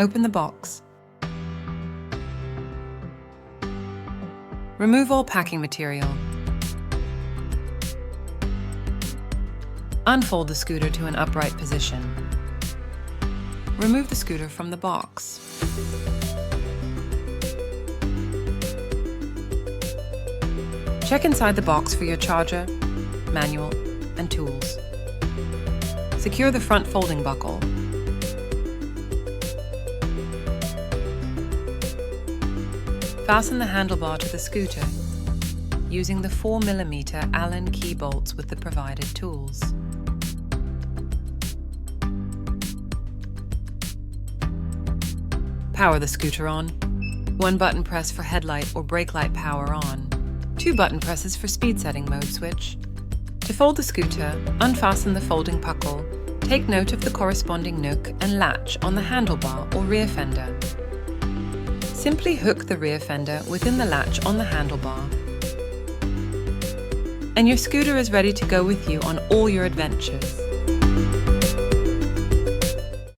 Open the box. Remove all packing material. Unfold the scooter to an upright position. Remove the scooter from the box. Check inside the box for your charger, manual, and tools. Secure the front folding buckle. Fasten the handlebar to the scooter using the 4mm Allen key bolts with the provided tools. Power the scooter on. 1 button press for headlight or brake light power on. 2 button presses for speed setting mode switch. To fold the scooter, unfasten the folding buckle. Take note of the corresponding nook and latch on the handlebar or rear fender. Simply hook the rear fender within the latch on the handlebar. And your scooter is ready to go with you on all your adventures.